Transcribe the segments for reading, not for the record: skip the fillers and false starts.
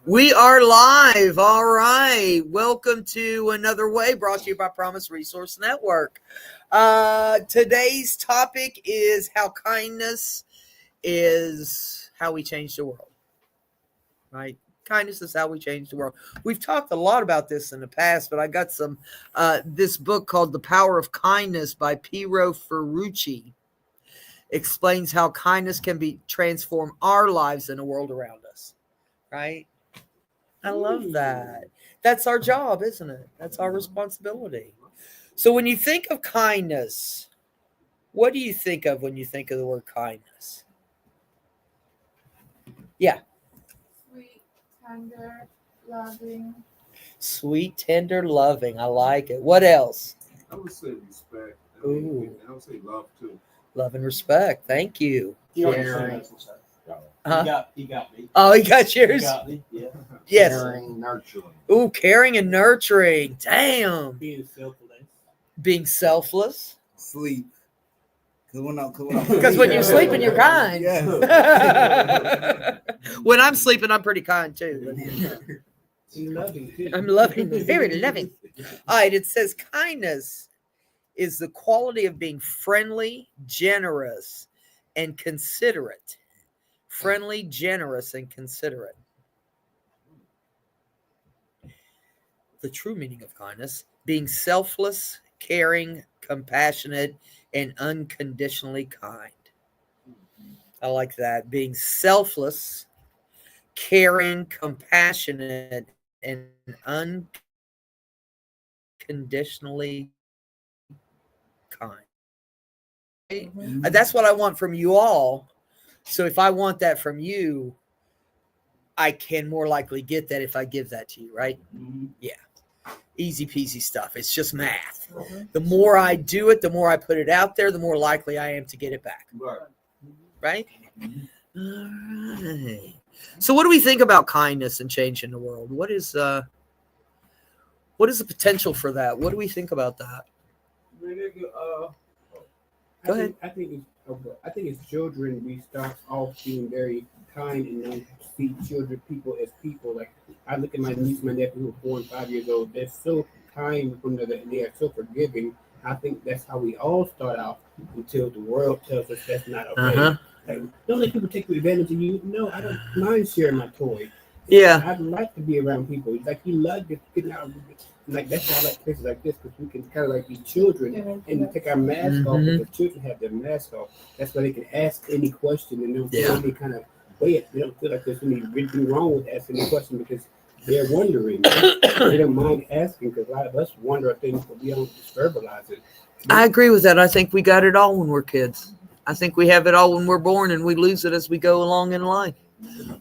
We are live. All right. Welcome to Another Way, brought to you by Promise Resource Network. Today's topic is how kindness is how we change the world. Right? Kindness is how we change the world. We've talked a lot about this in the past, but I got this book called The Power of Kindness by Piero Ferrucci. Explains how kindness can transform our lives and the world around us. Right? I love that. That's our job, isn't it? That's our responsibility. So when you think of kindness, what do you think of when you think of the word kindness? Yeah. Sweet, tender, loving. Sweet, tender, loving. I like it. What else? I would say respect. Ooh. I would say love too. Love and respect. Thank you. Caring. Huh? He got me. Oh, you got yours? He got me. Yeah. Yes. Caring, nurturing. Ooh, caring and nurturing. Damn. Being selfless. Being selfless. Sleep. Because when you're sleeping, you're kind. Yeah. When I'm sleeping, I'm pretty kind too. I'm loving, very loving. All right, it says kindness is the quality of being friendly, generous, and considerate. Friendly, generous, and considerate. The true meaning of kindness, being selfless, caring, compassionate, and unconditionally kind. I like that. Being selfless, caring, compassionate, and unconditionally kind. That's what I want from you all. So if I want that from you, I can more likely get that if I give that to you, right? Yeah. Easy peasy stuff. It's just math. The more I do it, the more I put it out there, the more likely I am to get it back. Right? All right. So what do we think about kindness and changing the world? What is the potential for that? What do we think about that? Go ahead. I think as children we start off being very kind and don't see people as people. Like I look at my niece, my nephew who are 4 and 5 years old. They're so kind with one another and they are so forgiving. I think that's how we all start out until the world tells us that's not okay. Uh-huh. Like, don't let people take advantage of you. No, I don't mind sharing my toy. Yeah. I'd like to be around people. Like you love to get out. Like that's why I like places like this because we can kind of like be children and take our mask off. Because children have their mask off. That's why they can ask any question and they don't feel any kind of way. They don't feel like there's anything wrong with asking a question because they're wondering. They don't mind asking because a lot of us wonder things, but we don't verbalize it. I agree with that. I think we got it all when we're kids. I think we have it all when we're born and we lose it as we go along in life.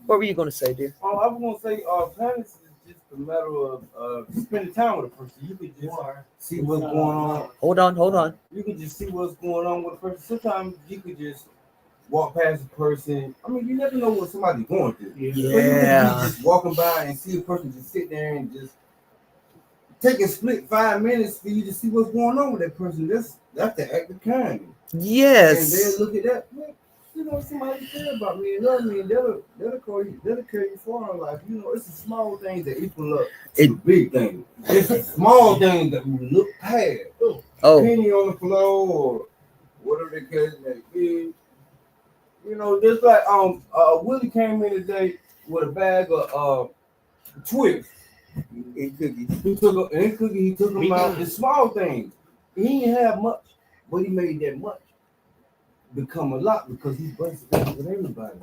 What were you going to say, dear? I was going to say, kindness is just a matter of spending time with a person. You can just see what's going on. Hold on. You can just see what's going on with a person. Sometimes you could just walk past a person. I mean, you never know what somebody's going through. Yeah. So you can be just walking by and see a person just sit there and just take a split 5 minutes for you to see what's going on with that person. That's the act of kindness. Yes. And then look at that. You know, somebody care about me and love me, and they'll carry you far in life. You know, it's the small things that equal up to the big things. It's the small things that we look past. Penny on the floor or whatever the case may be. You know, just like Willie came in today with a bag of Twix. He took them out. The small things. He didn't have much, but he made that much become a lot because he busts it out with everybody.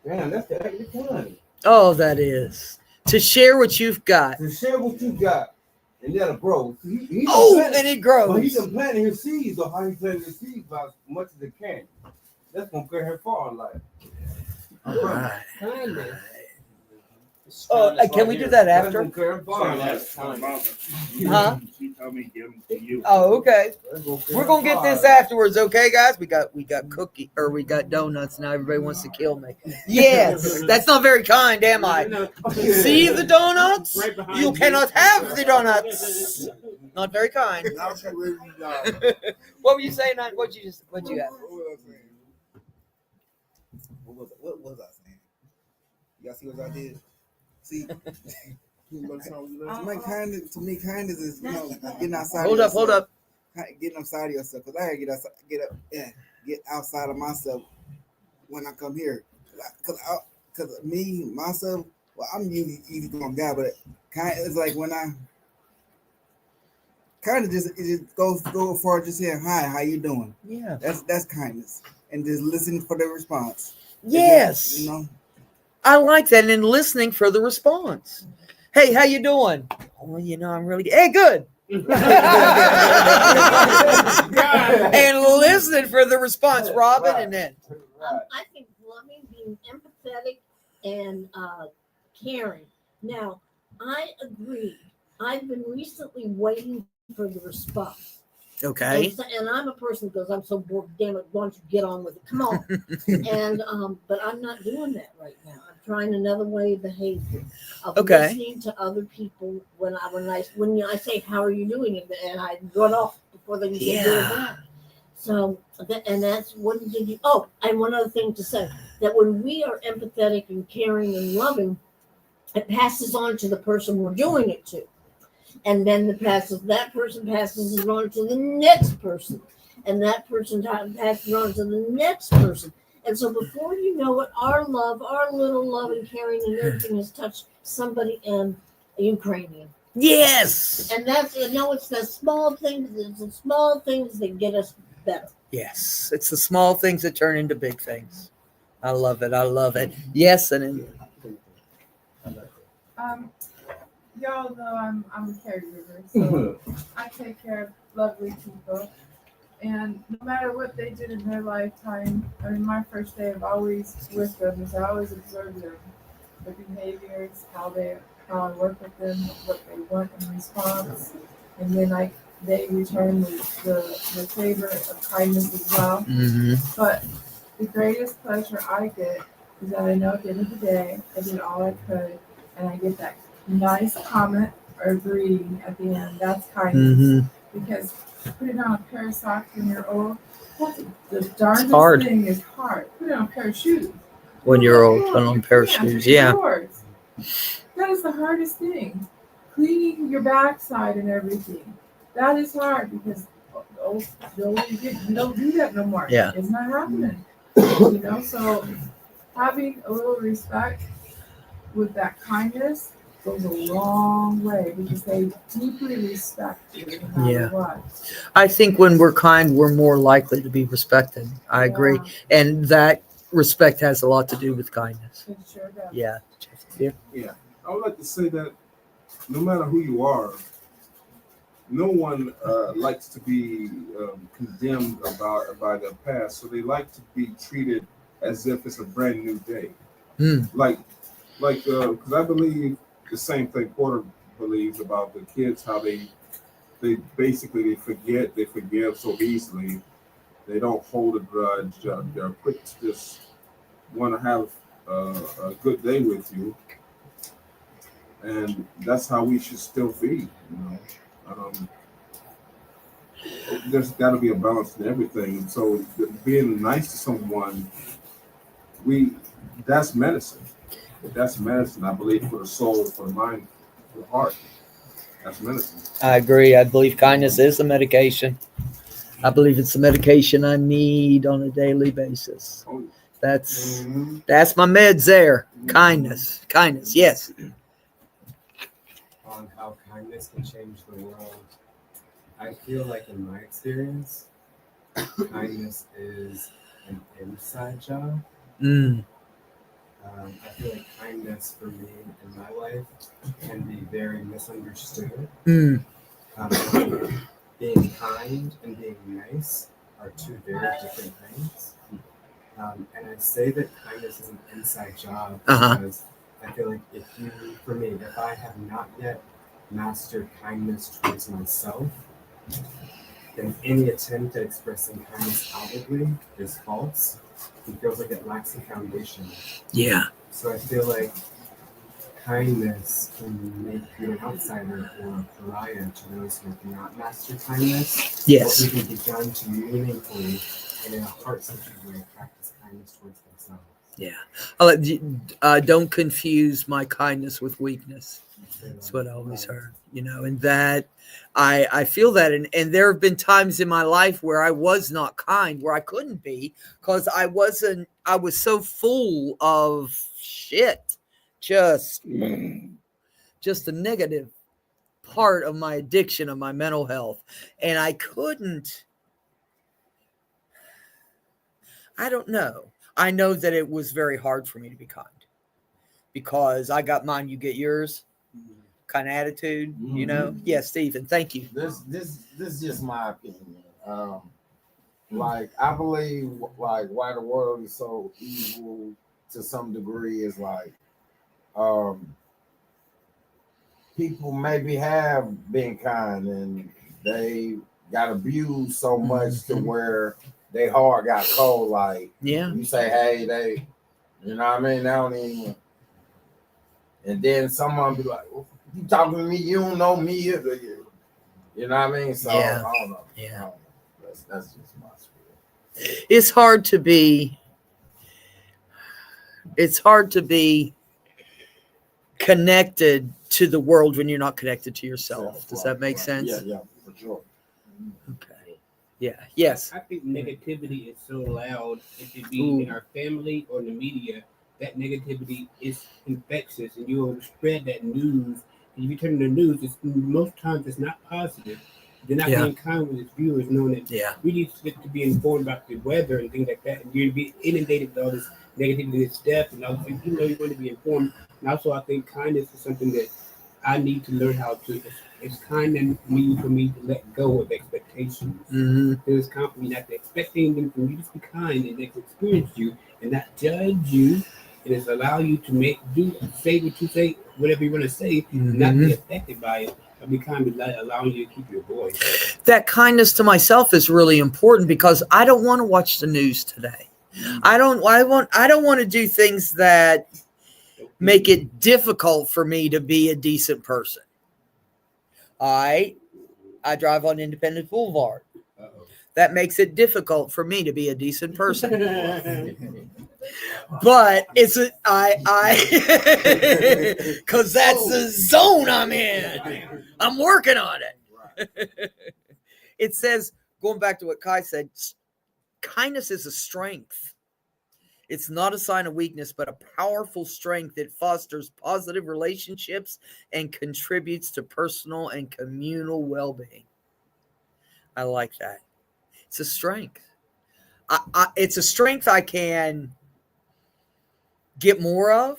Damn, that's the act of kindness. Oh, that is. To share what you've got. To share what you got and let it grow. And it grows. But he's been planting his seeds or how he planted his seeds by as much as it can. That's going to carry him far in life. All right. Can we do that after? Huh? She told me to give them to you. Oh, okay. We're gonna get this afterwards, okay, guys? We got we got donuts now. Everybody wants to kill me. Yes, that's not very kind, am I? See the donuts? You cannot have the donuts. Not very kind. What were you saying? What you got? What was I saying? Y'all see what I did? See, You know something you to like? me, kindness is getting outside. Hold of up. yourself. Getting outside of yourself, because I gotta get outside of myself when I come here, because myself, well, I'm usually easy going guy, but it's like when I kind of just go for just saying hi, how you doing? Yeah. That's kindness, and just listening for the response. Yes. You know. I like that. And listening for the response. Hey, how you doing? Oh, I'm really good. Hey, good. And listening for the response, Robin, and then I think loving, being empathetic, and caring. Now, I agree. I've been recently waiting for the response. okay. And I'm a person who goes, I'm so bored, damn it, why don't you get on with it? Come on. And but I'm not doing that right now. I'm trying another way of behavior. Of Okay. listening to other people when I say, how are you doing? And I run off before they can get good at that. So that's what did you and one other thing to say, that when we are empathetic and caring and loving, it passes on to the person we're doing it to. And then that person passes it on to the next person. And that person passes it on to the next person. And so before you know it, our little love and caring and everything has touched somebody in Ukrainian. Yes. And it's the small things, that get us better. Yes. It's the small things that turn into big things. I love it. Yes, and Y'all know I'm a caregiver, so I take care of lovely people. And no matter what they did in their lifetime, my first day of always with them is I always observe them, their behaviors, how I work with them, what they want in response, and then they return the favor of kindness as well. mm-hmm. But the greatest pleasure I get is that I know at the end of the day I did all I could, and I get that nice comment or greeting at the end. That's kindness. Mm-hmm. Because putting on a pair of socks when you're old, that's the darndest hard. thing is hard. Put on a pair of shoes. When you're old, put on a pair of shoes. Yeah. Yours. That is the hardest thing. Cleaning your backside and everything. That is hard because you don't do that no more. Yeah. It's not happening. So having a little respect with that kindness goes a long way because they deeply respect you no matter what. I think when we're kind, we're more likely to be respected. I agree. And that respect has a lot to do with kindness. It sure does. Yeah. Yeah. I would like to say that no matter who you are, no one likes to be condemned by their past. So they like to be treated as if it's a brand new day. Like, because I believe the same thing Porter believes about the kids, how they basically forget, they forgive so easily. They don't hold a grudge. They're quick to just want to have a good day with you, and that's how we should still be. There's got to be a balance in everything. So being nice to someone, that's medicine. That's medicine, I believe, for the soul, for the mind, for the heart. That's medicine. I agree. I believe kindness is a medication. I believe it's the medication I need on a daily basis. Oh, That's my meds there. Kindness. Yes. On how kindness can change the world. I feel like in my experience, kindness is an inside job. I feel like kindness for me in my life can be very misunderstood. Being kind and being nice are two very different things. And I say that kindness is an inside job because I feel like if I have not yet mastered kindness towards myself, then any attempt at expressing kindness outwardly is false. It feels like it lacks a foundation. Yeah. So I feel like kindness can make you an outsider or a pariah to those who have not mastered kindness. Yes. But who can be done to meaningfully and in a heart-centered way practice kindness towards themselves. Yeah. Don't confuse my kindness with weakness. That's what I always heard, and that I feel that. And there have been times in my life where I was not kind, where I couldn't be because I was so full of shit, just the negative part of my addiction, of my mental health. And I couldn't, I don't know. I know that it was very hard for me to be kind because I got mine, you get yours kind of attitude, Yeah, Stephen, thank you. This is just my opinion. Like I believe like why the world is so evil to some degree is like people maybe have been kind and they got abused so much to where they heart got cold. Like you say, hey, they, you know what I mean? They don't even. And then someone be like, well, you talking to me? You don't know me either. You know what I mean? So I don't know. Yeah. I don't know. That's just my spiel. It's hard to be connected to the world when you're not connected to yourself. Does that make sense? Yeah, for sure. Okay. Yeah. Yes. I think negativity is so loud. It could be in our family or in the media. That negativity is infectious, and you will spread that news. And if you turn on the news, most times it's not positive. They're not being kind with its viewers, knowing that we need to be informed about the weather and things like that. And you're to be inundated with all this negativity, this death, and all this. You know, you're going to be informed. And also, I think kindness is something that I need to learn how to. It's kind and mean for me to let go of expectations. It's kind for me not to expect anything from you. Just be kind and experience you and not judge you. And it's allow you to say what you say, whatever you want to say, and not be affected by it. But be kind of allowing you to keep your voice. That kindness to myself is really important because I don't want to watch the news today. I don't want to do things that make it difficult for me to be a decent person. I drive on Independence Boulevard. That makes it difficult for me to be a decent person. But it's because that's the zone I'm in. I'm working on it. It says, going back to what Kai said, kindness is a strength. It's not a sign of weakness, but a powerful strength. It fosters positive relationships and contributes to personal and communal well-being. I like that. It's a strength. It's a strength I can get more of.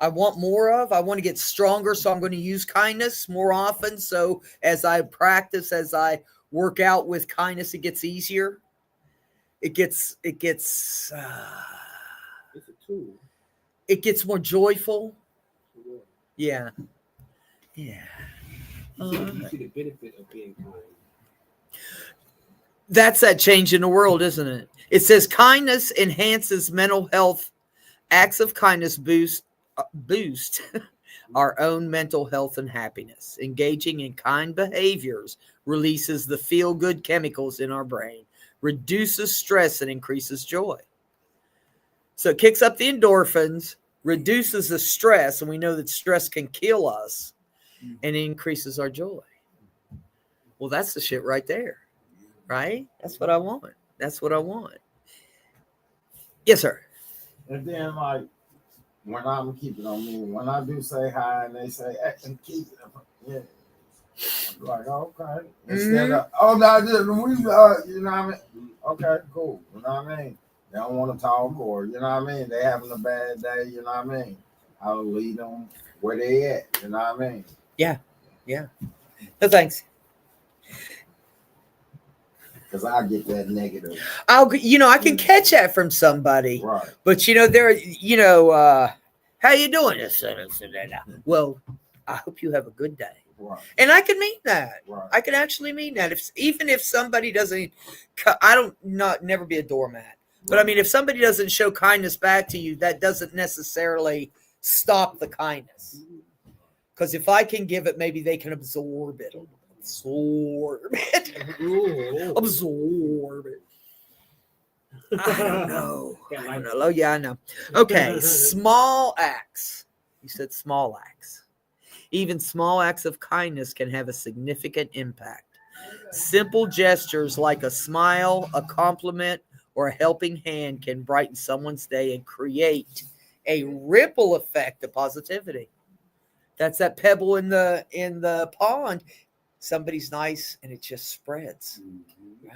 I want more of. I want to get stronger, so I'm going to use kindness more often. So as I practice, as I work out with kindness, it gets easier. It gets it's a tool. It gets more joyful. Yeah. You see the benefit of being kind. That's that change in the world, isn't it? It says kindness enhances mental health. Acts of kindness boost our own mental health and happiness. Engaging in kind behaviors releases the feel-good chemicals in our brain, reduces stress, and increases joy. So it kicks up the endorphins, reduces the stress, and we know that stress can kill us, and it increases our joy. Well, that's the shit right there, right? That's what I want. That's what I want. Yes, sir. And then, like, when I'm keeping on me, when I do say hi and they say, hey, keep it, I'm like, okay. Instead of, you know what I mean? Okay, cool. You know what I mean? They don't want to talk, or, you know what I mean? They having a bad day, you know what I mean? I'll lead them where they at, you know what I mean? Yeah. No, thanks. Because I get that negative. I can catch that from somebody. Right. But, how you doing? Well, I hope you have a good day. Right. And I can mean that. Right. I can actually mean that. Even if somebody doesn't, never be a doormat. Right. But I mean, if somebody doesn't show kindness back to you, that doesn't necessarily stop the kindness. Because if I can give it, maybe they can absorb it. I don't know. Yeah, I like- don't know. Oh, yeah, I know. Okay, small acts. You said small acts. Even small acts of kindness can have a significant impact. Simple gestures like a smile, a compliment, or a helping hand can brighten someone's day and create a ripple effect of positivity. That's that pebble in the pond. Somebody's nice and it just spreads.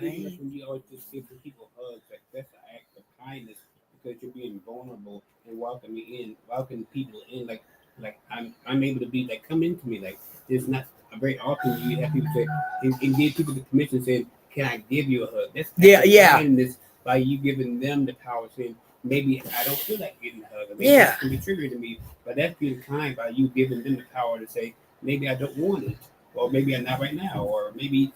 Right. Like when you always just give people hugs, like that's an act of kindness because you're being vulnerable and welcoming people in. Like I'm able to be like, come into me. Like there's not very often you have people say and give people the permission saying, can I give you a hug? That's kindness by you giving them the power saying, maybe I don't feel like getting a hug. Or maybe that can be triggering to me, but that's being kind by you giving them the power to say, maybe I don't want it, or maybe I'm not right now, or maybe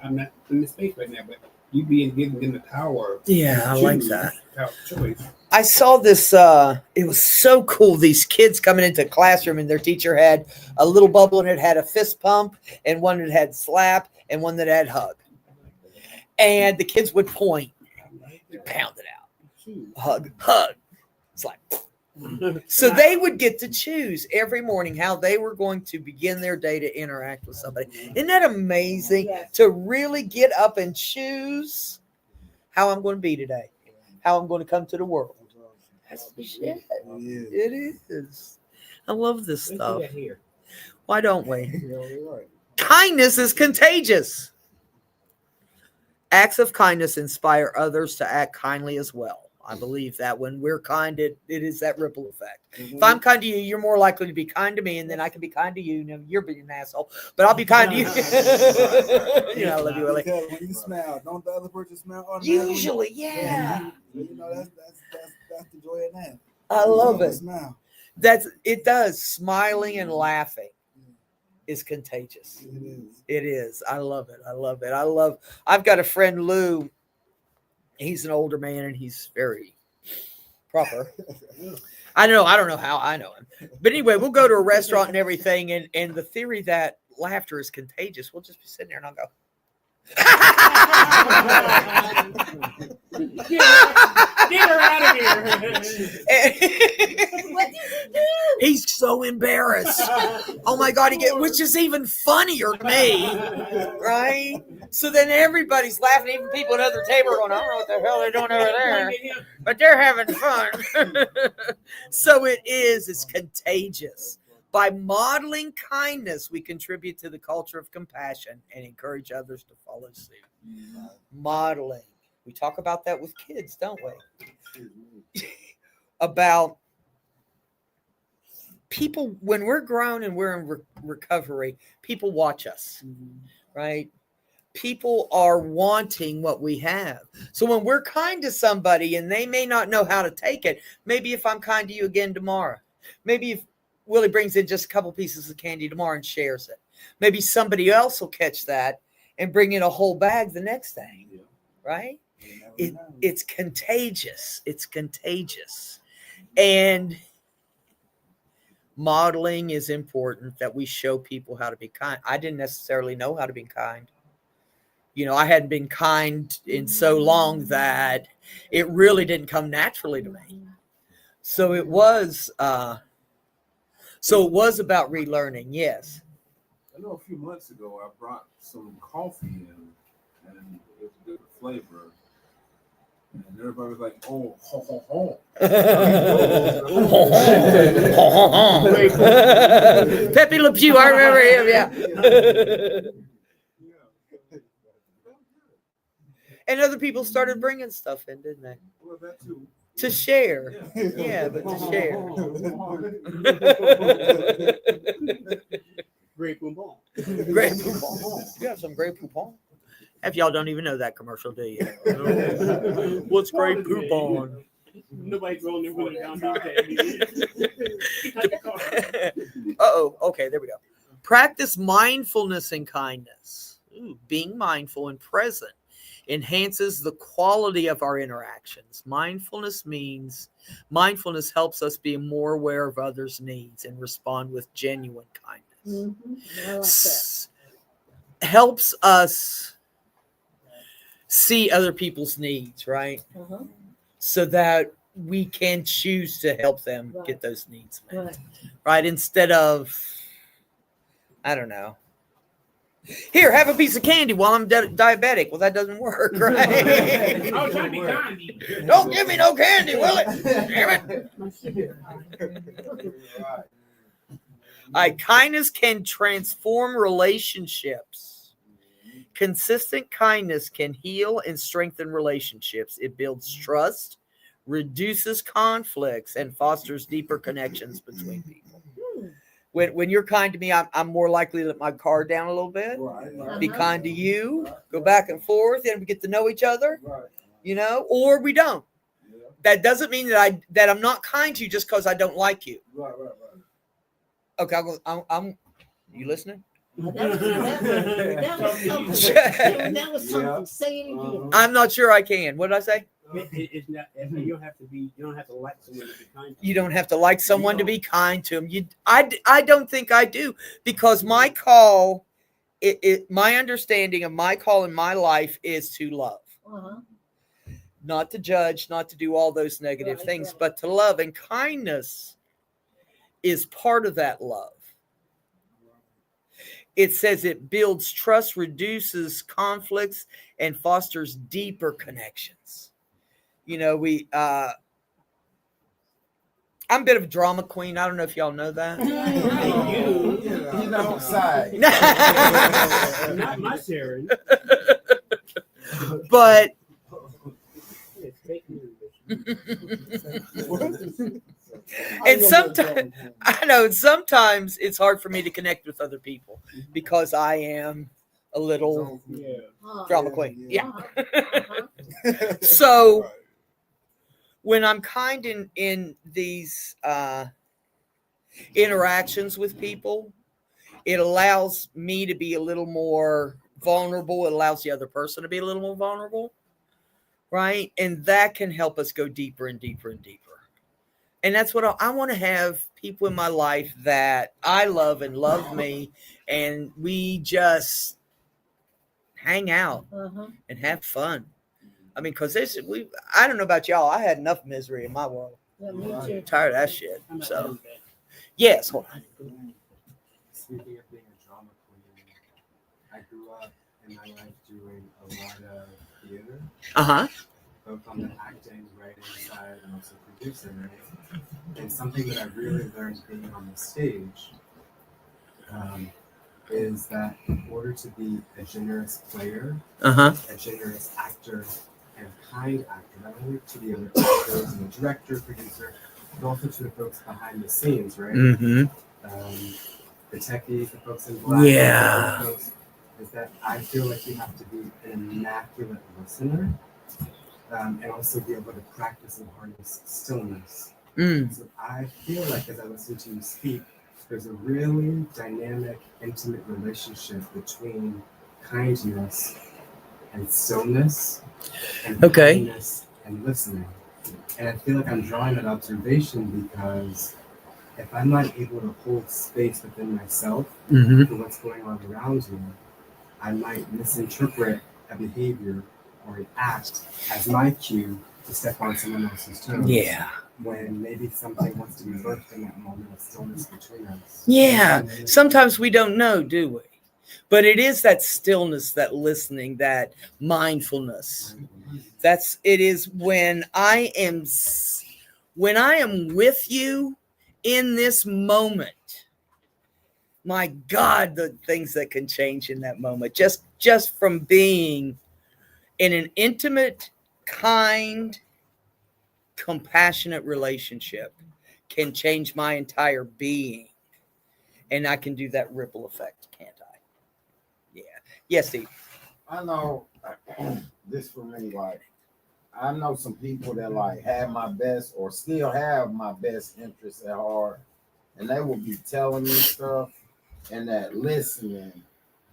I'm not in the space right now, but you giving them the power. Yeah, I like that. Power of choice. I saw this, it was so cool. These kids coming into the classroom and their teacher had a little bubble and it had a fist pump and one that had slap and one that had hug. And the kids would point, pound it out. Hug. It's like, so they would get to choose every morning how they were going to begin their day to interact with somebody. Isn't that amazing? Yes. To really get up and choose how I'm going to be today, how I'm going to come to the world. That's the shit. It is. I love this Let's stuff. do that here. Why don't we? Kindness is contagious. Acts of kindness inspire others to act kindly as well. I believe that when we're kind, it is that ripple effect. If I'm kind to you, you're more likely to be kind to me, and then I can be kind to you. No, you're being an asshole, but I'll be kind to you. I love you, Willie. Because when you smile, don't the other person smile? Usually, yeah. You know, that's the joy of that. I love it. Smile. It does. Smiling and laughing is contagious. It is. It is. I love it. I've got a friend, Lou. He's an older man and he's very proper. I don't know how I know him. But anyway, we'll go to a restaurant and everything. And the theory that laughter is contagious, we'll just be sitting there and I'll go, Get her out of here. What did you do? He's so embarrassed. Oh my God, which is even funnier to me, right? So then everybody's laughing, even people at other tables going, I don't know what the hell they're doing over there, but they're having fun. So it's contagious. By modeling kindness, we contribute to the culture of compassion and encourage others to follow suit. Modeling. We talk about that with kids, don't we? About people, when we're grown and we're in recovery, people watch us, right? People are wanting what we have. So when we're kind to somebody and they may not know how to take it, maybe if I'm kind to you again tomorrow, maybe if Willie brings in just a couple pieces of candy tomorrow and shares it, maybe somebody else will catch that and bring in a whole bag the next day, right? It's contagious. It's contagious. And modeling is important, that we show people how to be kind. I didn't necessarily know how to be kind. I hadn't been kind in so long that it really didn't come naturally to me. So it was about relearning, yes. I know a few months ago I brought some coffee in, and it was good flavor. And everybody was like, "Oh, ho ho ho!" Pepe Le Pew, I remember him. Yeah. And other people started bringing stuff in, didn't they? Well, that too. To share. Yeah, but to share. Grey Poupon. Grey Poupon. You have some Grey Poupon? Half y'all don't even know that commercial, do you? What's Grey Poupon? Nobody's rolling their window down these days. Uh-oh. Okay, there we go. Practice mindfulness and kindness. Being mindful and present enhances the quality of our interactions. Mindfulness helps us be more aware of others' needs and respond with genuine kindness. Mm-hmm. I like that. Helps us see other people's needs, right? Uh-huh. So that we can choose to help them Right. get those needs met, Right. right? Instead of, I don't know, here, have a piece of candy while I'm diabetic. Well, that doesn't work, right? I was trying to be kind. Don't give me no candy, will it? Damn it. Kindness can transform relationships. Consistent kindness can heal and strengthen relationships. It builds trust, reduces conflicts, and fosters deeper connections between people. When you're kind to me, I'm more likely to let my guard down a little bit. Be kind to you, go back and forth, and we get to know each other, you know, or we don't. That doesn't mean that I'm not kind to you just because I don't like you. Okay, I'm you listening? That was something. Say it again. I'm not sure I can. What did I say? It's not. You don't have to be. You don't have to like someone to be kind. You don't have to like someone to be kind to them. I don't think I do, because my call, my understanding of my call in my life is to love, not to judge, not to do all those negative things, but to love. And kindness is part of that love. It says it builds trust, reduces conflicts, and fosters deeper connections. You know, I'm a bit of a drama queen. I don't know if y'all know that. You don't say. Not my Sharon. But It's fake news. and sometimes I know sometimes it's hard for me to connect with other people because I am a little drama queen. Yeah. So when I'm kind in these interactions with people, it allows me to be a little more vulnerable. It allows the other person to be a little more vulnerable, right? And that can help us go deeper and deeper and deeper. And that's what I want to have people in my life that I love and love me, and we just hang out and have fun. I mean, because I don't know about y'all. I had enough misery in my world. Yeah, me too. I'm tired of that shit. So, yes. Hold on. Speaking of being a drama queen, I grew up in my life doing a lot of theater, both on the acting, writing side, and also producing. Right? And something that I really learned being on the stage is that in order to be a generous player, a generous actor, and a kind actor, not only to the other actors and the director, producer, but also to the folks behind the scenes, right? The techies, the folks in black, the folks, is that I feel like you have to be an immaculate listener, and also be able to practice and harness stillness. So I feel like as I listen to you speak, there's a really dynamic, intimate relationship between kindness and stillness, and kindness and listening. And I feel like I'm drawing that observation because if I'm not able to hold space within myself for what's going on around me, I might misinterpret a behavior or an act as my cue to step on someone else's toes. Yeah. When maybe something wants to be birthed in that moment of stillness between us. Yeah. Sometimes we don't know, do we? But it is that stillness, that listening, that mindfulness. It is when I am with you in this moment. My God, the things that can change in that moment. Just from being in an intimate, kind, compassionate relationship can change my entire being. And I can do that ripple effect, can't I? Yeah. Yes, Steve. I know this for me, like, I know some people that like have my best or still have my best interests at heart, and they will be telling me stuff and that listening,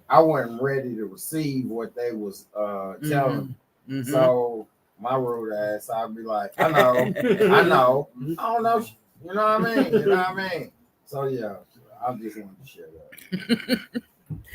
I wasn't ready to receive what they was telling me. So my rude ass, I'd be like, I know, I don't know, you know what I mean? You know what I mean? So yeah, I just wanted to share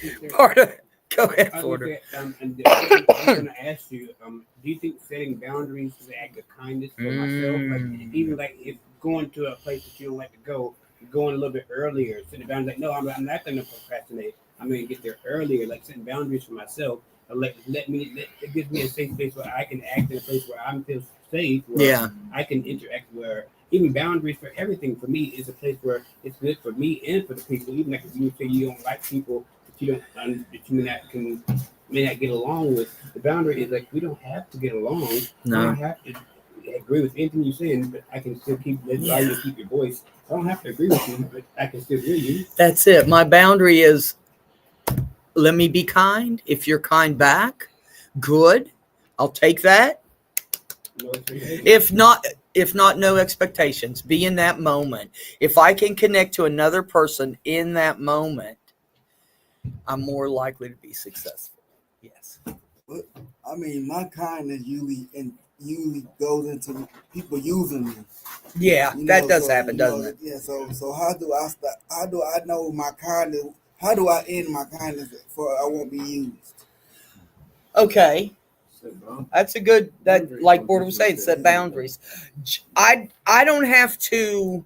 that. Go ahead, I was Porter. and I was going to ask you, do you think setting boundaries is an act of kindness for myself? Like, even like if going to a place that you don't like to go, going a little bit earlier, setting boundaries. Like, no, I'm not going to procrastinate. I'm going to get there earlier. Like setting boundaries for myself. It gives me a safe space where I can act in a place where I'm feel safe. Where Yeah. I can interact. Where even boundaries for everything for me is a place where it's good for me and for the people. Even like if you say you don't like people that you don't that you may not get along with. The boundary is like we don't have to get along. No. I don't have to agree with anything you're saying, but I can still keep your voice. I don't have to agree with you, but I can still hear you. That's it. My boundary is let me be kind. If you're kind back, good. I'll take that. No expectations. If not, no expectations. Be in that moment. If I can connect to another person in that moment, I'm more likely to be successful. Yes. I mean, my kindness usually goes into people using me. Yeah, You that know, does so, happen, you know, doesn't it? Yeah. So how do I stop? How do I know my kindness? How do I end my kindness for I won't be used? Okay. That's a good, that like Porter was saying, set boundaries. I don't have to,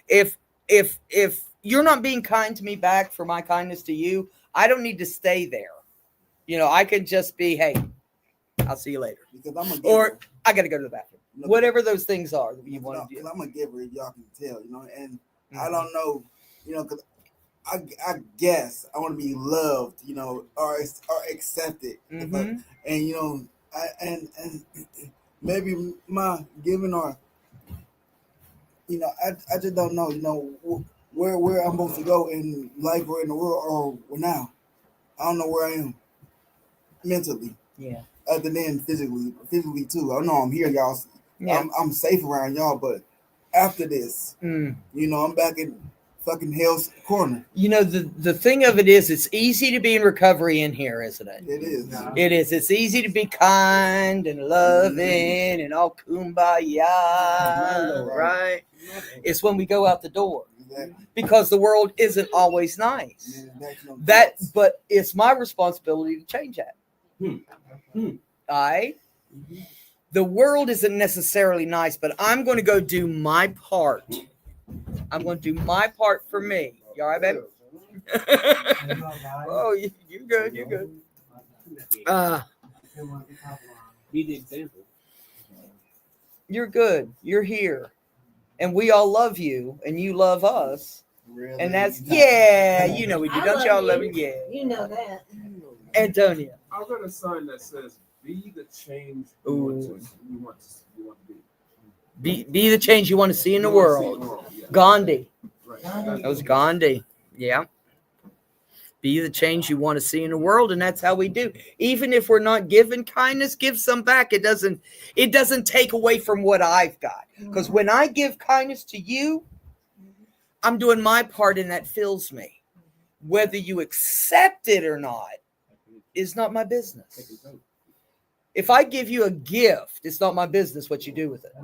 if you're not being kind to me back for my kindness to you, I don't need to stay there. You know, I can just be, hey, I'll see you later. Because I'm a giver. Or I got to go to the bathroom. You know, Whatever those things are that you Because want to do. I'm a giver, if y'all can tell, you know, and I Mhm. don't know, you know, because I guess I want to be loved, you know, or accepted, Mhm. and you know, and maybe my giving or, you know, I just don't know, you know, where I'm supposed to go in life or in the world or now. I don't know where I am mentally, Yeah. other than physically too. I know I'm here, y'all. Yeah. I'm safe around y'all, but after this, Mm. you know, I'm back in fucking hell's corner. You know, the thing of it is, it's easy to be in recovery in here, isn't it? It is. It is. It's easy to be kind and loving and all kumbaya, right? It's when we go out the door, Exactly. because the world isn't always nice. But it's my responsibility to change that. All right? The world isn't necessarily nice, but I'm going to go do my part. I'm going to do my part for me. You all right, baby? Oh, you're good. You're good. Be the example. You're good. You're here. And we all love you, and you love us. Really? And that's, yeah, you know we do. I Don't love y'all you. love me? Yeah. You know that. Antonia. I read a sign that says, "Be the change Ooh. you want to be." Be the change you want to see in the You wanna see world. yeah. Gandhi. Right. That was Gandhi. Yeah. Be the change you want to see in the world, and that's how we do. Even if we're not given kindness, give some back. It doesn't take away from what I've got. Because when I give kindness to you, I'm doing my part, and that fills me. Whether you accept it or not is not my business. If I give you a gift, it's not my business what you do with it.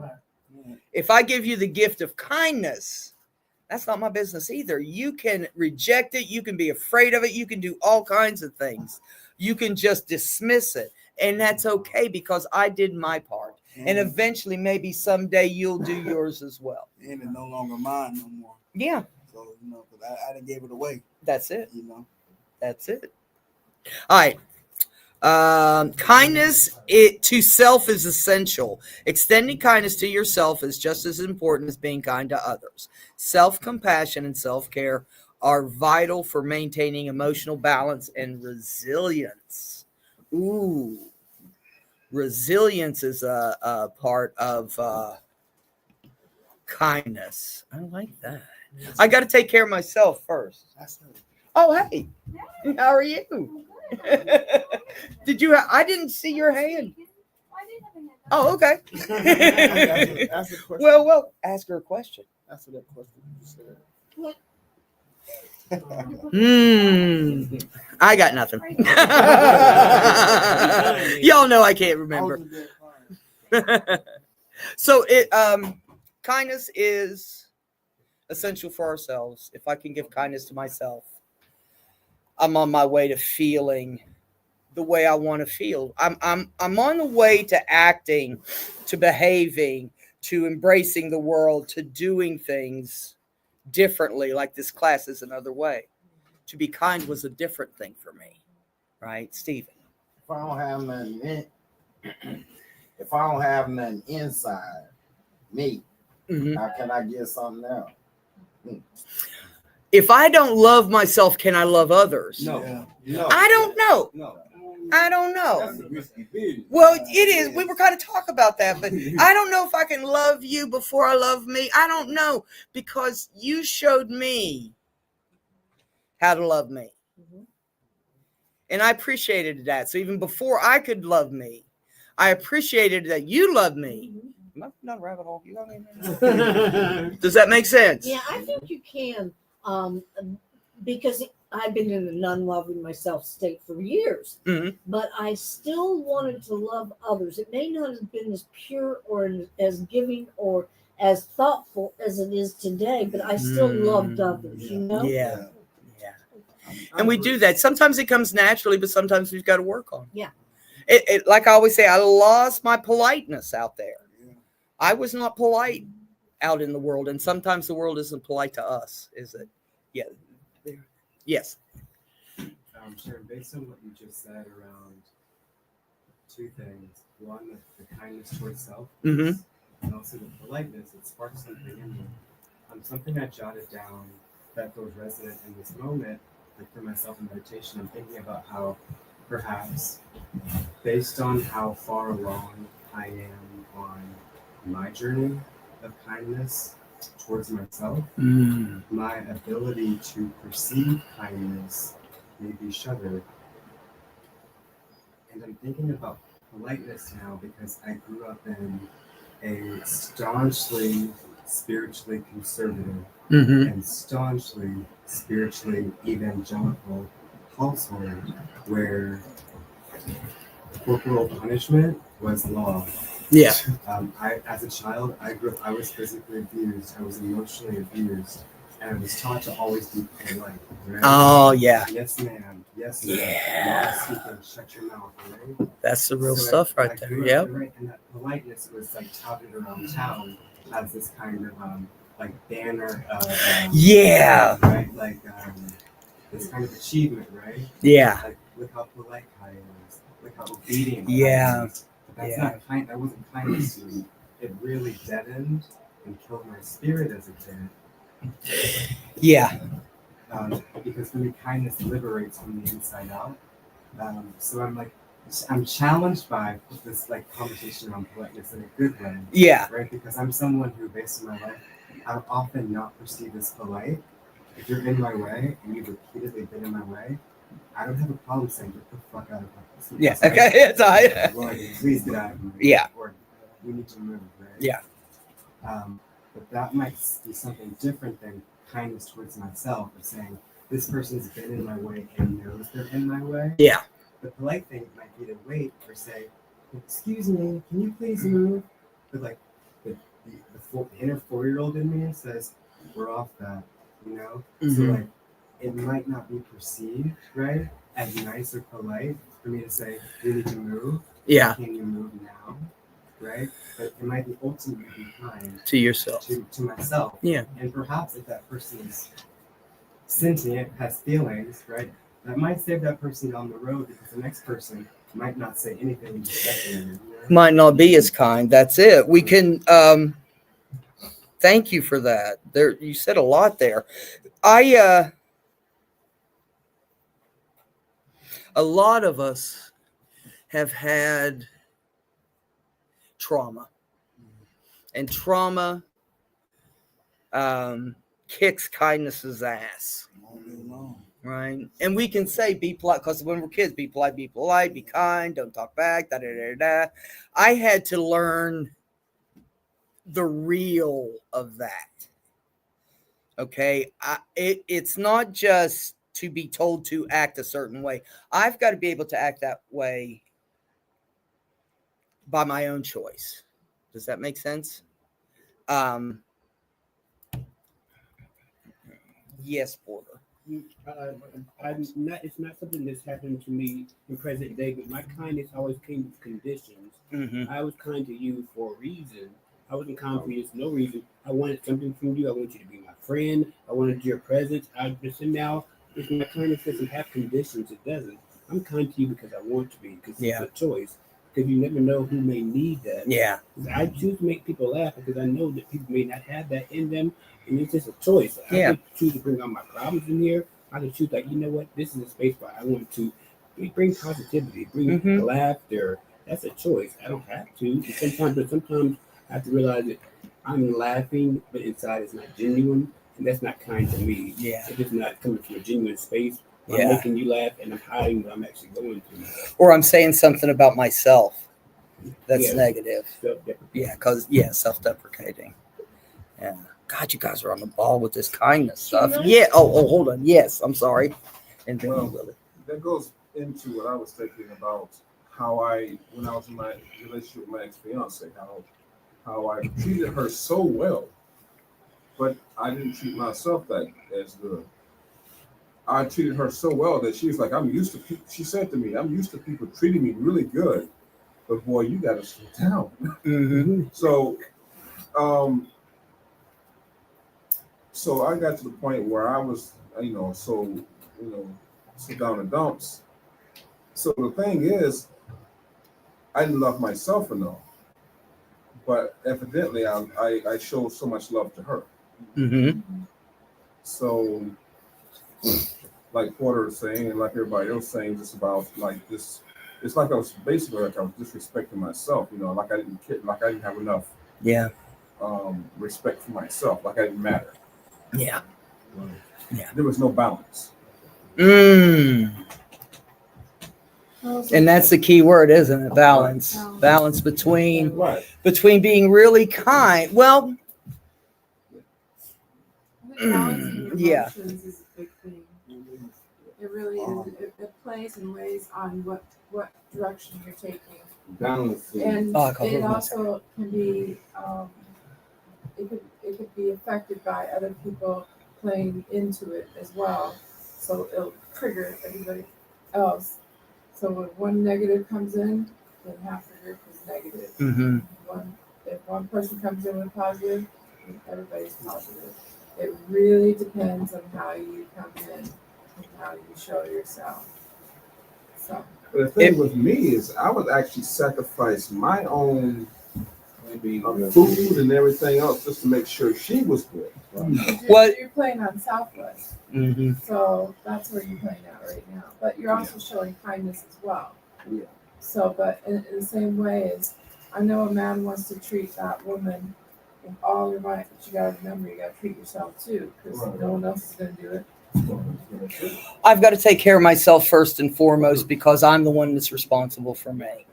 If I give you the gift of kindness, that's not my business either. You can reject it. You can be afraid of it. You can do all kinds of things. You can just dismiss it. And that's okay, because I did my part. And eventually, maybe someday you'll do yours as well. And it's no longer mine no more. Yeah. So, you know, because I didn't give it away. That's it. You know. That's it. All right. Kindness to self is essential. Extending kindness to yourself is just as important as being kind to others. Self-compassion and self-care are vital for maintaining emotional balance and resilience. Ooh. Resilience is a part of kindness. I like that. I got to take care of myself first. Oh, hey. How are you? Did you? I didn't see your hand. Oh, okay. Ask a question. Well, ask her a question. Answer that question you said. I got nothing. Y'all know I can't remember. So kindness is essential for ourselves. If I can give kindness to myself, I'm on my way to feeling the way I want to feel. I'm on the way to acting, to behaving, to embracing the world, to doing things differently. Like this class is another way. To be kind was a different thing for me, right, Stephen? If I don't have nothing if I don't have nothing inside me, how can I get something else? If I don't love myself, can I love others? No. I don't know. No. I don't know. That's a risky business. Well, it is. We were kind of talking about that, but I don't know if I can love you before I love me. I don't know, because you showed me how to love me. And I appreciated that. So even before I could love me, I appreciated that you loved me. Am I not a rabbit hole? You know what I mean? Does that make sense? Yeah, I think you can, because I've been in a non-loving myself state for years, but I still wanted to love others. It may not have been as pure or as giving or as thoughtful as it is today, but I still loved others, you know? Yeah. And we do that. Sometimes it comes naturally, but sometimes we've got to work on it. Yeah. It like I always say, I lost my politeness out there. I was not polite out in the world, and sometimes the world isn't polite to us, is it? Yeah. Yes. Sharon, based on what you just said around two things. One, the kindness towards self, and also the politeness, it sparked something in me. Something I jotted down that feels resonant in this moment, like for myself in meditation. I'm thinking about how perhaps based on how far along I am on my journey of kindness towards myself, my ability to perceive kindness may be shuttered. And I'm thinking about politeness now because I grew up in a staunchly spiritually conservative and staunchly spiritually evangelical household where corporal punishment was law. Yeah. As a child, I was physically abused. I was emotionally abused, and I was taught to always be polite. Right? Oh, yeah. Yes, ma'am. Yes, ma'am. Speaking. Shut your mouth. Right? That's the real stuff right there. Yeah. Right, and that politeness was like touted around town as this kind of like banner. Yeah. Right. Like this kind of achievement. Right. Yeah. Like look how polite Kai is. Look how obedient. Yeah. Kai is. That's not kind. That wasn't kindness to me. It really deadened and killed my spirit as a kid. Yeah. Because for me, kindness liberates from the inside out. So I'm challenged by this like conversation around politeness in a good way. Yeah. Right. Because I'm someone who, based on my life, I'm often not perceived as polite. If you're in my way and you've repeatedly been in my way, I don't have a problem saying get the fuck out of my way. Yeah. Okay. It's all right. Well, like, please get out of my way. Yeah. Or we need to move. Right. Yeah. But that might be something different than kindness towards myself, of saying this person's been in my way and knows they're in my way. Yeah. The polite thing might be to wait or say, "Excuse me, can you please move?" But like the inner 4-year-old in me says, "We're off that," you know. So like it might not be perceived right as nice or polite for me to say, "We need to move." Yeah. Can you move now? Right? But it might be ultimately be kind To yourself. to myself. Yeah. And perhaps if that person is sentient, has feelings, right? That might save that person down the road because the next person might not say anything disgusting. You know? Might not be as kind. That's it. We can thank you for that. There you said a lot there. A lot of us have had trauma. And trauma kicks kindness's ass. Right? And we can say be polite, because when we're kids, be polite, be kind, don't talk back, da da da da. I had to learn the real of that. Okay? It's not just to be told to act a certain way. I've got to be able to act that way by my own choice. Does that make sense? Yes, Porter. I'm not. It's not something that's happened to me in present day. But my kindness always came with conditions. Mm-hmm. I was kind to you for a reason. I wasn't kind for you for no reason. I wanted something from you. I wanted you to be my friend. I wanted your presence. I just and now, if my kindness doesn't have conditions, it doesn't. I'm kind to you because I want to be. Because Yeah. it's a choice. Because you never know who may need that. Yeah. I choose to make people laugh because I know that people may not have that in them, and it's just a choice. Yeah. I could choose to bring all my problems in here. I could choose, like, you know what, this is a space where I want to bring positivity, bring Mhm. laughter. That's a choice. I don't have to. And sometimes I have to realize that I'm laughing, but inside it's not genuine, and that's not kind to me. Yeah. If it's not coming from a genuine space, I'm Yeah. making you laugh, and I'm hiding what I'm actually going through. Or I'm saying something about myself that's Yeah. negative. Self-deprecating. Yeah, self-deprecating. Yeah. God, you guys are on the ball with this kindness stuff. Can I- Yeah. Oh, hold on. Yes, I'm sorry. And then Well, Willie. That goes into what I was thinking about how when I was in my relationship with my ex-fiance, how I treated her so well, but I didn't treat myself that as good. I treated her so well that she was like, I'm used to people. She said to me, I'm used to people treating me really good, but boy, you got to slow down. Mm-hmm. So I got to the point where I was, so down in dumps. So the thing is, I didn't love myself enough, but evidently I showed so much love to her. Mm-hmm. So, like Porter was saying, and like everybody else saying, just about like this, it's like I was basically like I was disrespecting myself. Like I didn't have enough Yeah. respect for myself. Like I didn't matter. Yeah. Yeah. There was no balance. And that's the key word, isn't it? Balance. Balance between being really kind. Well, I think balancing your Yeah. emotions is a big thing. It really is. It plays and weighs on what direction you're taking. Balancing. And Oh, I call it it also can be it could be affected by other people playing into it as well. So it'll trigger everybody else. So when one negative comes in, then half the group is negative. mm-hmm. If one person comes in with positive, then everybody's positive. It really depends on how you come in and how you show yourself. So But the thing with me is, I would actually sacrifice my own food and everything else just to make sure she was good. you're playing on Southwest. Mm-hmm. So that's where you're playing out right now. But you're also showing kindness as well. Yeah. So, but in the same way as I know a man wants to treat that woman with all your might, but you got to remember you got to treat yourself too, because no one else is going to do it. I've got to take care of myself first and foremost because I'm the one that's responsible for me.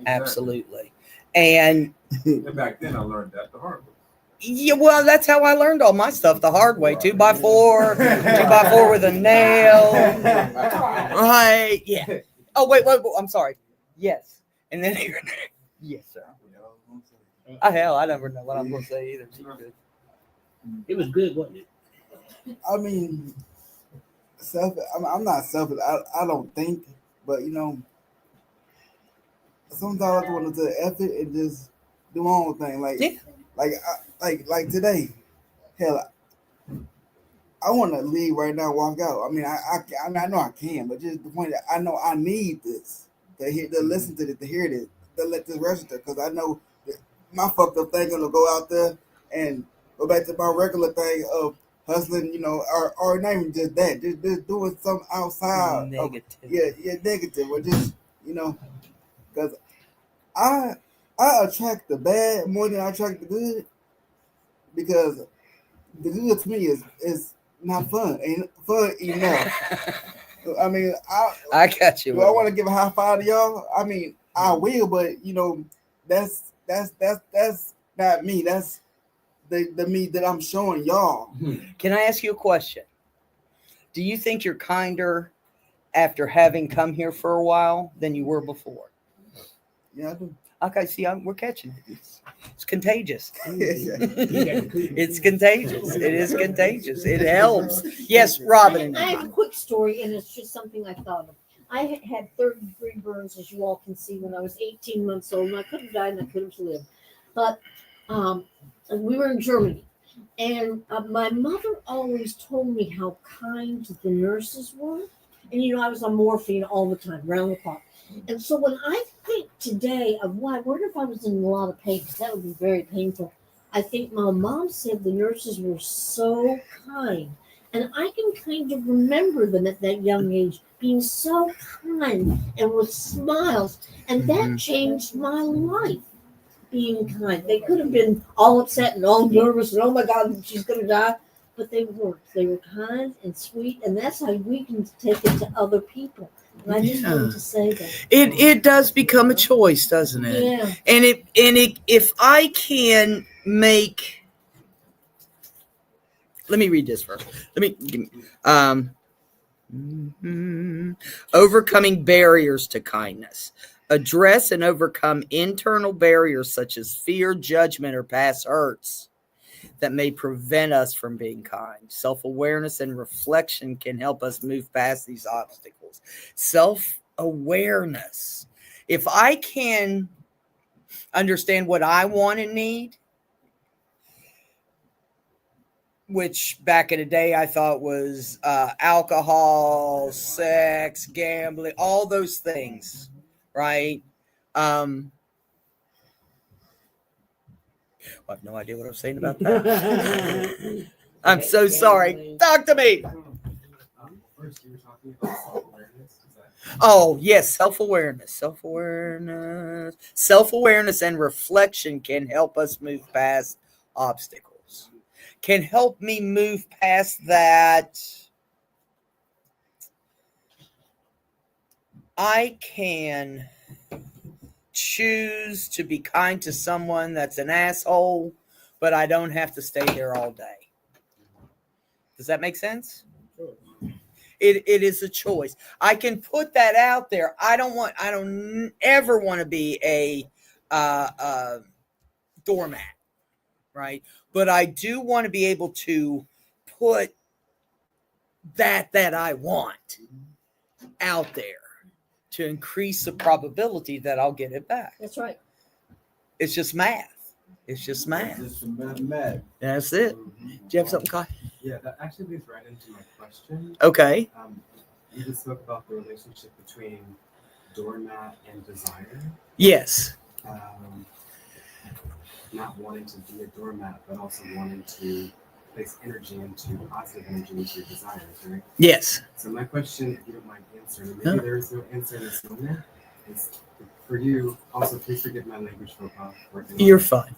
Absolutely. And And back then I learned that the hard way. yeah, well, that's how I learned all my stuff the hard way. 2x4, 2x4 with a nail. Right. Yeah. Oh, wait. I'm sorry. Yes. And then you're yes, sir. Hell, I never know what I'm going to say either. You good. It was good, wasn't it? I mean, I'm not selfish. I don't think, but sometimes I want to do the effort and just do my own thing. Like today, hell, I want to leave right now, walk out. I mean, I know I can, but just the point that I know I need this to listen to this, to hear this, to let this register, because I know that my fucked up thing gonna go out there and go back to my regular thing of hustling, or not even just that, just doing something outside. Negative. Negative, or just because I attract the bad more than I attract the good, because the good to me is not fun, ain't fun enough. I mean, I got you. Do I want to give a high five to y'all? I mean, I will, but that's not me. That's the me that I'm showing y'all. Can I ask you a question? Do you think you're kinder after having come here for a while than you were before? Yeah, I do. Okay, see, we're catching it. It's contagious. Yeah. It's contagious. It is contagious. It helps. Yes, Robin. I have a quick story, and it's just something I thought of. I had 33 burns, as you all can see, when I was 18 months old, and I could have died and I could have lived. But we were in Germany, and my mother always told me how kind the nurses were. And, you know, I was on morphine all the time, round the clock. And so when I think today of, well, I wonder if I was in a lot of pain, because that would be very painful. I think my mom said the nurses were so kind. And I can kind of remember them at that young age being so kind and with smiles. And that changed my life, being kind. They could have been all upset and all nervous and, oh my God, she's going to die. But they weren't. They were kind and sweet. And that's how we can take it to other people. And I just wanted to say that. It does become a choice, doesn't it? Yeah. And if I can make, let me read this first. Overcoming barriers to kindness. Address and overcome internal barriers such as fear, judgment, or past hurts that may prevent us from being kind. Self-awareness and reflection can help us move past these obstacles. Self-awareness. If I can understand what I want and need, which back in the day I thought was alcohol, sex, gambling, all those things, right? I have no idea what I was saying about that. I'm so sorry. Talk to me. First, you were talking about self-awareness. Oh, yes, self-awareness. Self-awareness and reflection can help us move past obstacles. Can help me move past that. I can choose to be kind to someone that's an asshole, but I don't have to stay there all day. Does that make sense? It is a choice. I can put that out there. I don't ever want to be a doormat, right? But I do want to be able to put that I want out there to increase the probability that I'll get it back. That's right. It's just math. It's just math. Just some mathematics. That's it. Do you have something, Kai? Yeah, that actually leads right into my question. Okay. You just spoke about the relationship between doormat and desire. Yes. Not wanting to be a doormat, but also wanting to place energy into positive energy into your desires, right? Yes. So my question, if you don't mind answering, maybe there is no answer in this moment, is for you. Also, please forgive my language for working. You're fine.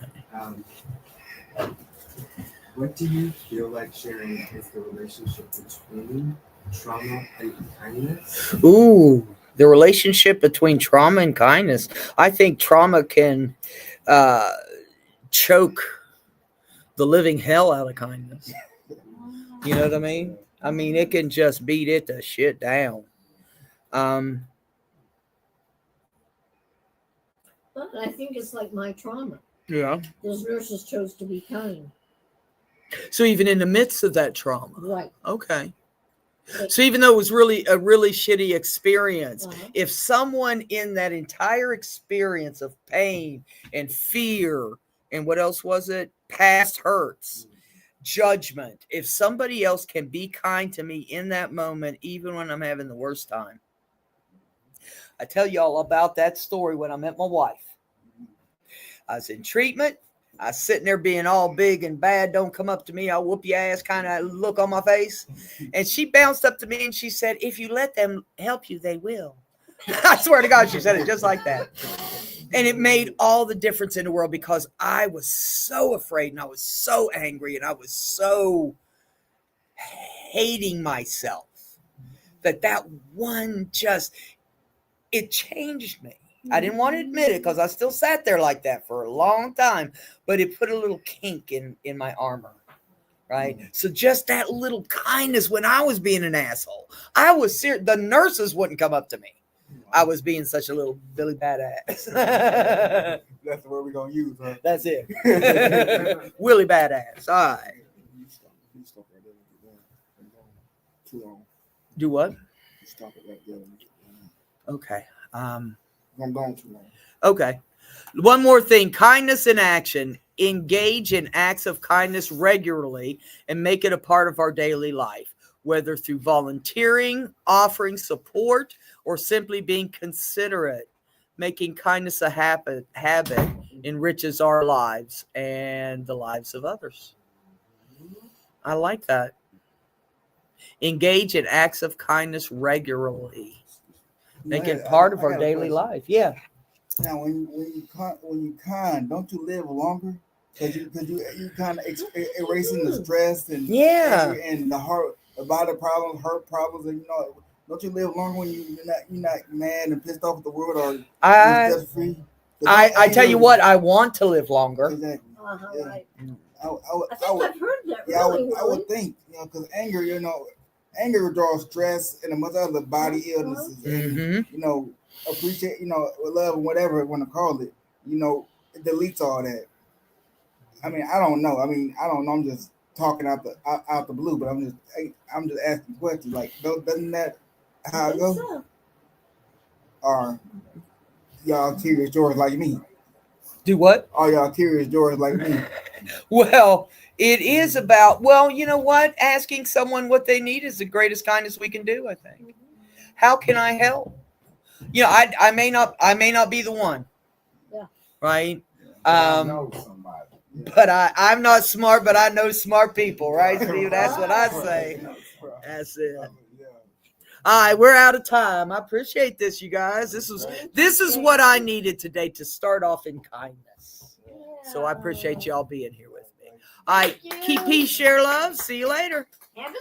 What do you feel like sharing is the relationship between trauma and kindness? Ooh, the relationship between trauma and kindness. I think trauma can choke the living hell out of kindness. You know what I mean? I mean, it can just beat it to shit down. But I think it's like my trauma. Yeah. Those nurses chose to be kind. So even in the midst of that trauma. Right. Okay. So even though it was really a really shitty experience, if someone in that entire experience of pain and fear and what else was it? Past hurts, judgment. If somebody else can be kind to me in that moment, even when I'm having the worst time. I tell y'all about that story when I met my wife. I was in treatment. I was sitting there being all big and bad. Don't come up to me. I'll whoop your ass kind of look on my face. And she bounced up to me and she said, if you let them help you, they will. I swear to God, she said it just like that. And it made all the difference in the world because I was so afraid and I was so angry and I was so hating myself that one just, it changed me. I didn't want to admit it because I still sat there like that for a long time, but it put a little kink in my armor, right? So just that little kindness when I was being an asshole, I was serious. The nurses wouldn't come up to me. I was being such a little Billy Badass. That's the word we're gonna use, huh? That's it. Willie Badass. All right. You stop right there. I'm going too long. Do what? You stop it right there. Okay. I'm going too long. Okay. One more thing. Kindness in action. Engage in acts of kindness regularly and make it a part of our daily life, whether through volunteering, offering support, or simply being considerate. Making kindness a habit enriches our lives and the lives of others. I like that. Engage in acts of kindness regularly. Make it part of our daily life. Yeah. Now, when you kind, don't you live longer? Because you kind of erasing the stress and and the heart, the body problems, heart problems, and don't you live longer when you're not mad and pissed off at the world or stress free? I tell you what, I want to live longer. Exactly. Yeah. Right. I I've heard that. Yeah, Really, I would think, because anger draws stress and a bunch of other body illnesses. Mm-hmm. And, appreciate, love, whatever you want to call it, it deletes all that. I mean, I don't know. I'm just talking out the blue, but I'm just asking questions. Like, doesn't that how it goes? So. Or y'all curious George like me? Do what? Are y'all curious George like me? Well, it is about, you know what? Asking someone what they need is the greatest kindness we can do, I think. How can I help? I may not be the one. Yeah. Right? I know somebody. But I'm not smart, but I know smart people, right, Steve? That's what I say. That's it. All right, we're out of time. I appreciate this, you guys. This is what I needed today to start off in kindness. So I appreciate y'all being here with me. All right, keep peace, share love. See you later. Have a